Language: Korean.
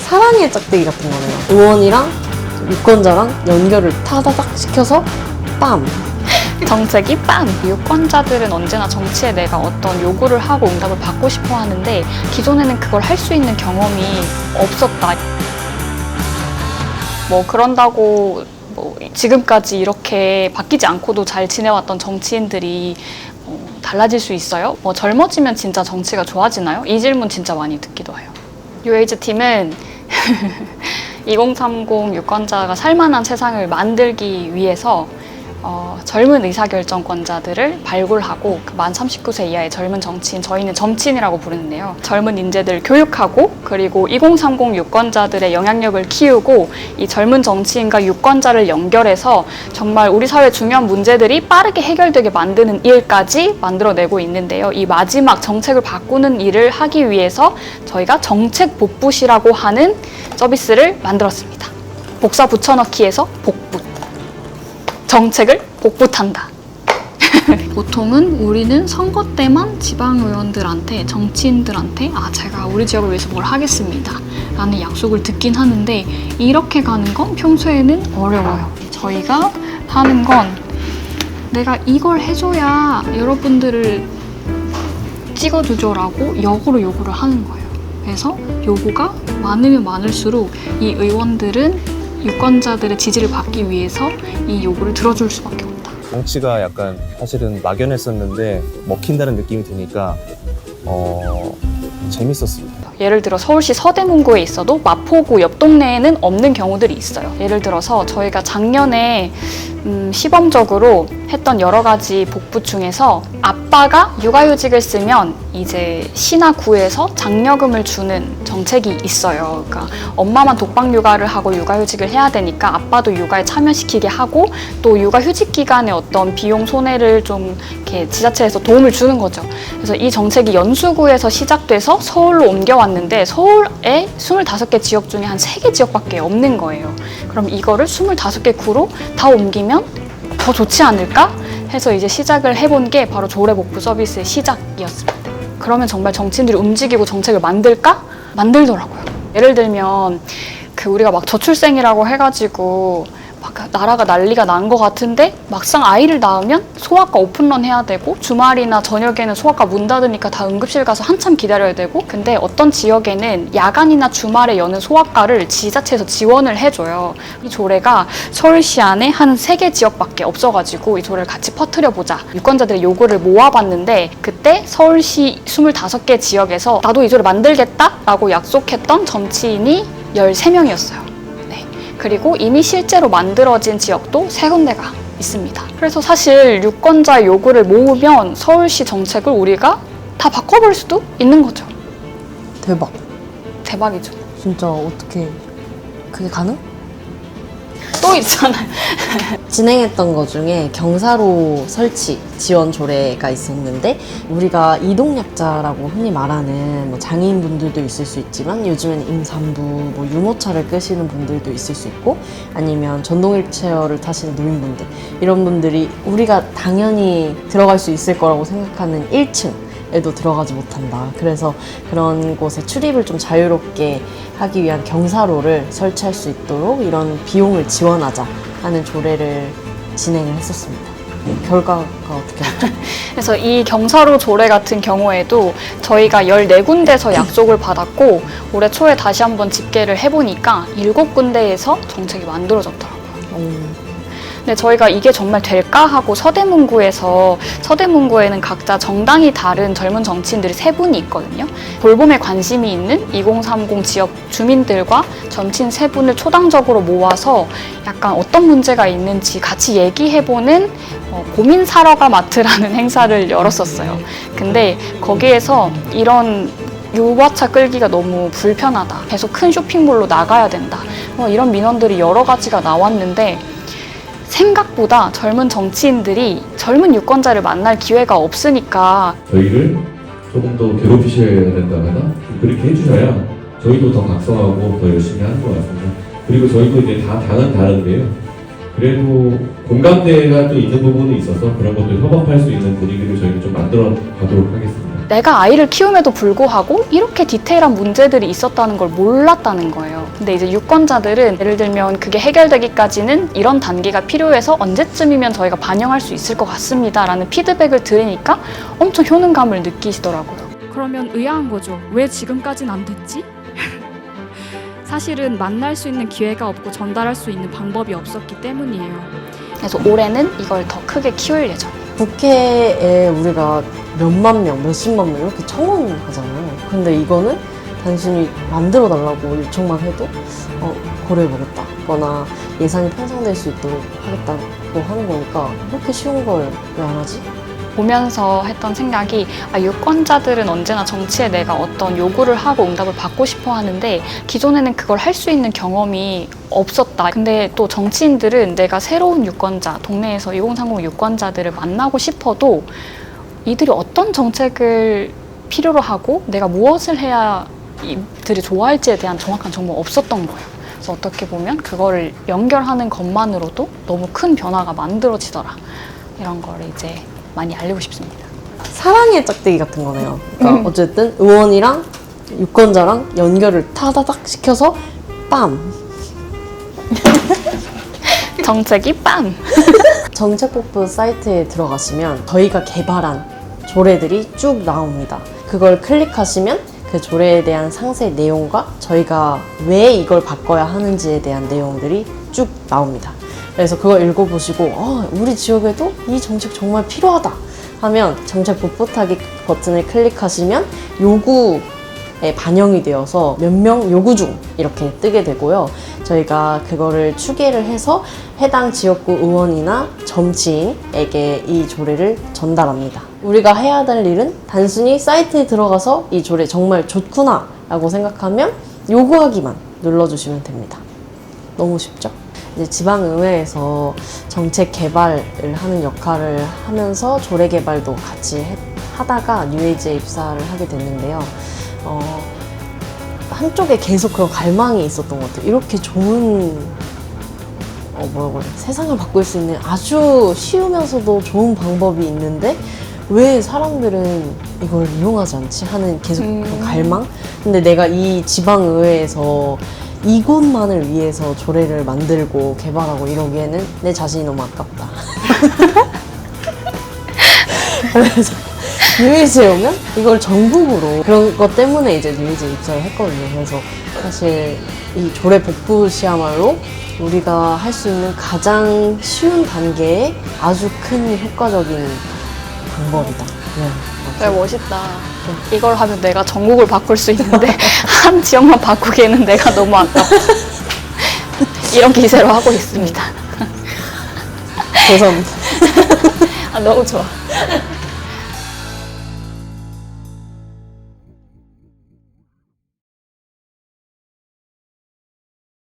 사랑의 짝대기 같은 거네요. 의원이랑 유권자랑 연결을 타다닥 시켜서 빰! 정책이 빰! 유권자들은 언제나 정치에 내가 어떤 요구를 하고 응답을 받고 싶어 하는데 기존에는 그걸 할 수 있는 경험이 없었다. 뭐 그런다고 뭐 지금까지 이렇게 바뀌지 않고도 잘 지내왔던 정치인들이 달라질 수 있어요? 뭐 젊어지면 진짜 정치가 좋아지나요? 이 질문 진짜 많이 듣기도 해요. 뉴에이즈 팀은 2030 유권자가 살만한 세상을 만들기 위해서 젊은 의사결정권자들을 발굴하고 만 39세 이하의 젊은 정치인, 저희는 점친이라고 부르는데요. 젊은 인재들 교육하고 그리고 2030 유권자들의 영향력을 키우고 이 젊은 정치인과 유권자를 연결해서 정말 우리 사회 중요한 문제들이 빠르게 해결되게 만드는 일까지 만들어내고 있는데요. 이 마지막 정책을 바꾸는 일을 하기 위해서 저희가 정책복붙이라고 하는 서비스를 만들었습니다. 복사 붙여넣기에서 복붙. 정책을 복붙한다. 보통은 우리는 선거 때만 지방의원들한테, 정치인들한테 제가 우리 지역을 위해서 뭘 하겠습니다 라는 약속을 듣긴 하는데 이렇게 가는 건 평소에는 어려워요. 저희가 하는 건 내가 이걸 해줘야 여러분들을 찍어주죠 라고 역으로 요구를 하는 거예요. 그래서 요구가 많으면 많을수록 이 의원들은 유권자들의 지지를 받기 위해서 이 요구를 들어줄 수밖에 없다. 정치가 약간 사실은 막연했었는데 먹힌다는 느낌이 드니까 재밌었습니다. 예를 들어 서울시 서대문구에 있어도 마포구 옆 동네에는 없는 경우들이 있어요. 예를 들어서 저희가 작년에 시범적으로 했던 여러 가지 복붙 중에서 아빠가 육아휴직을 쓰면 이제 시나 구에서 장려금을 주는 정책이 있어요. 그러니까 엄마만 독박 육아를 하고 육아휴직을 해야 되니까 아빠도 육아에 참여시키게 하고 또 육아휴직 기간에 어떤 비용 손해를 좀 이렇게 지자체에서 도움을 주는 거죠. 그래서 이 정책이 연수구에서 시작돼서 서울로 옮겨왔는데 서울에 25개 지역 중에 한 3개 지역밖에 없는 거예요. 그럼 이거를 25개 구로 다 옮기면 더 좋지 않을까? 해서 이제 시작을 해본 게 바로 조례복부 서비스의 시작이었습니다. 그러면 정말 정치인들이 움직이고 정책을 만들까? 만들더라고요. 예를 들면 우리가 막 저출생이라고 해가지고 막 나라가 난리가 난 것 같은데 막상 아이를 낳으면 소아과 오픈런 해야 되고 주말이나 저녁에는 소아과 문 닫으니까 다 응급실 가서 한참 기다려야 되고 근데 어떤 지역에는 야간이나 주말에 여는 소아과를 지자체에서 지원을 해줘요. 이 조례가 서울시 안에 한 3개 지역밖에 없어가지고 이 조례를 같이 퍼뜨려보자. 유권자들의 요구를 모아봤는데 그때 서울시 25개 지역에서 나도 이 조례 만들겠다라고 약속했던 정치인이 13명이었어요. 그리고 이미 실제로 만들어진 지역도 3군데가 있습니다. 그래서 사실 유권자의 요구를 모으면 서울시 정책을 우리가 다 바꿔볼 수도 있는 거죠. 대박. 대박이죠. 진짜 어떻게 그게 가능? 또 있잖아요. 진행했던 것 중에 경사로 설치 지원 조례가 있었는데 우리가 이동약자라고 흔히 말하는 뭐 장애인분들도 있을 수 있지만 요즘엔 임산부, 뭐 유모차를 끄시는 분들도 있을 수 있고 아니면 전동 휠체어를 타시는 노인분들 이런 분들이 우리가 당연히 들어갈 수 있을 거라고 생각하는 1층 에도 들어가지 못한다. 그래서 그런 곳에 출입을 좀 자유롭게 하기 위한 경사로를 설치할 수 있도록 이런 비용을 지원하자 하는 조례를 진행을 했었습니다. 결과가 어떻게 됐죠? 그래서 이 경사로 조례 같은 경우에도 저희가 14군데에서 약속을 받았고 올해 초에 다시 한번 집계를 해보니까 7군데에서 정책이 만들어졌더라고요. 근데 저희가 이게 정말 될까 하고 서대문구에는 각자 정당이 다른 젊은 정치인들이 3분이 있거든요. 돌봄에 관심이 있는 2030 지역 주민들과 정치인 3분을 초당적으로 모아서 약간 어떤 문제가 있는지 같이 얘기해보는 고민 사러가 마트라는 행사를 열었었어요. 근데 거기에서 이런 유모차 끌기가 너무 불편하다. 계속 큰 쇼핑몰로 나가야 된다. 이런 민원들이 여러 가지가 나왔는데 생각보다 젊은 정치인들이 젊은 유권자를 만날 기회가 없으니까 저희를 조금 더 괴롭히셔야 된다거나 그렇게 해주셔야 저희도 더 각성하고 더 열심히 하는 것 같습니다. 그리고 저희도 이제 다 당은 다른데요. 그래도 공감대가 또 있는 부분이 있어서 그런 것들 협업할 수 있는 분위기를 저희는 좀 만들어 가도록 하겠습니다. 내가 아이를 키움에도 불구하고 이렇게 디테일한 문제들이 있었다는 걸 몰랐다는 거예요. 근데 이제 유권자들은 예를 들면 그게 해결되기까지는 이런 단계가 필요해서 언제쯤이면 저희가 반영할 수 있을 것 같습니다 라는 피드백을 들으니까 엄청 효능감을 느끼시더라고요. 그러면 의아한 거죠. 왜 지금까지는 안 됐지? 사실은 만날 수 있는 기회가 없고 전달할 수 있는 방법이 없었기 때문이에요. 그래서 올해는 이걸 더 크게 키울 예정이에요. 국회에 우리가 몇만 명, 몇십만 명 이렇게 청원하잖아요. 근데 이거는 단순히 만들어 달라고 요청만 해도 고려해보겠다 거나 예산이 편성될 수 있도록 하겠다고 하는 거니까 이렇게 쉬운 걸 왜 안 하지? 보면서 했던 생각이 유권자들은 언제나 정치에 내가 어떤 요구를 하고 응답을 받고 싶어 하는데 기존에는 그걸 할 수 있는 경험이 없었다. 근데 또 정치인들은 내가 새로운 유권자, 동네에서 2030 유권자들을 만나고 싶어도 이들이 어떤 정책을 필요로 하고 내가 무엇을 해야 이들이 좋아할지에 대한 정확한 정보가 없었던 거예요. 그래서 어떻게 보면 그거를 연결하는 것만으로도 너무 큰 변화가 만들어지더라. 이런 거를 이제 많이 알리고 싶습니다. 사랑의 짝대기 같은 거네요. 그러니까 어쨌든 의원이랑 유권자랑 연결을 타다닥 시켜서 빰! 정책이 빰! 정책국부 사이트에 들어가시면 저희가 개발한 조례들이 쭉 나옵니다. 그걸 클릭하시면 그 조례에 대한 상세 내용과 저희가 왜 이걸 바꿔야 하는지에 대한 내용들이 쭉 나옵니다. 그래서 그걸 읽어보시고 우리 지역에도 이 정책 정말 필요하다 하면 정책 봇하기 버튼을 클릭하시면 요구에 반영이 되어서 몇 명 요구 중 이렇게 뜨게 되고요. 저희가 그거를 추계를 해서 해당 지역구 의원이나 정치인에게 이 조례를 전달합니다. 우리가 해야 될 일은 단순히 사이트에 들어가서 이 조례 정말 좋구나 라고 생각하면 요구하기만 눌러주시면 됩니다. 너무 쉽죠? 이제 지방의회에서 정책 개발을 하는 역할을 하면서 조례 개발도 같이 하다가 뉴에이지에 입사를 하게 됐는데요. 한쪽에 계속 그런 갈망이 있었던 것 같아요. 이렇게 좋은 세상을 바꿀 수 있는 아주 쉬우면서도 좋은 방법이 있는데 왜 사람들은 이걸 이용하지 않지? 하는 계속 그런 갈망? 근데 내가 이 지방의회에서 이곳만을 위해서 조례를 만들고 개발하고 이러기에는 내 자신이 너무 아깝다. 그래서 뉴에이지에 오면 이걸 전국으로 그런 것 때문에 이제 뉴에이지에 입사를 했거든요. 그래서 사실 이 조례 복붙이야말로 우리가 할 수 있는 가장 쉬운 단계에 아주 큰 효과적인 방법이다. 되게 멋있다. 이걸 하면 내가 전국을 바꿀 수 있는데 한 지역만 바꾸기에는 내가 너무 아깝다. 이런 기세로 하고 있습니다. 도전. 너무 좋아.